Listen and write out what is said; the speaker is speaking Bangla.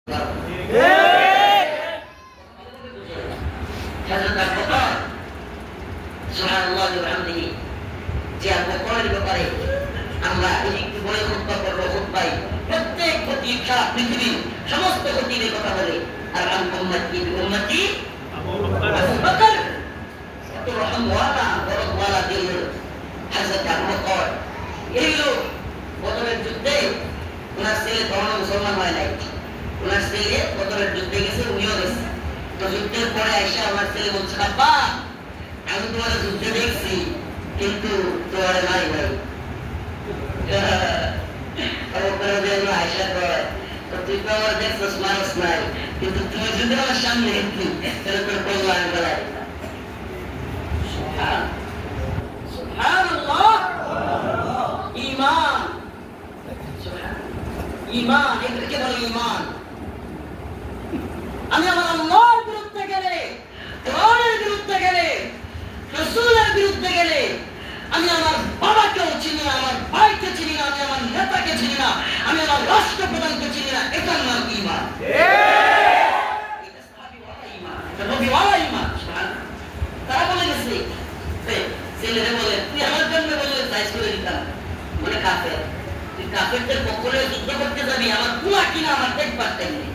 হযরত আবু বকর সুবহানাল্লাহ ওয়া বিহামদিহি যে আমরা কোরআনের ব্যাপারে আমরা একটু বলে খুতবা করব, খুতবাই প্রত্যেক খতিব সারা পৃথিবীর সমস্ত খতিবের কথা বলে আর উম্মতি উম্মতি আবু বকর তো রহমওয়ালা বরকওয়ালা দিল হযরত আবু বকর এই লোক বদরের যুদ্ধে ওনার ছেলে তখন মুসলমান হয় নাই, ওনার ছেলে বদরের যুদ্ধে গেছে, উনিও গেছে। তো যুদ্ধের পরে আইসা আমার ছেলে বলছে, আব্বা আমি তোমার যুদ্ধে দেখছি কিন্তু তোমার নাই ভাই আইসা করে তুই তো আমার দেখছিস মানুষ নাই, কিন্তু তুমি যদি আমার সামনে দেখলি তাহলে তোর বলবো আমি বলাই ঈমান। ঈমান এটাকে বলে ঈমান। আমি আমার আল্লাহর বিরুদ্ধে গেলে, কোরআনের বিরুদ্ধে গেলে, রাসূলের বিরুদ্ধে গেলে আমি আমার বাবাকেও চিনি না, আমার ভাইকে চিনি না, আমি আমার নেতাকে চিনি না, আমি আমার রাষ্ট্রপ্রধানকে চিনি না, এটার নাম ঈমান। এটা সাহাবীওয়ালা ঈমান, এটা নবীওয়ালা ঈমান। তারা বলে গেছে ছেলেরা বলে তুই আমার জন্য বললে সাইজ করে দিতাম, মানে কাফের, তুই কাফেরদের পক্ষে যুদ্ধ করতে যাবি, আমার কুয়া কিনা আমার দেখবার টাইম নেই।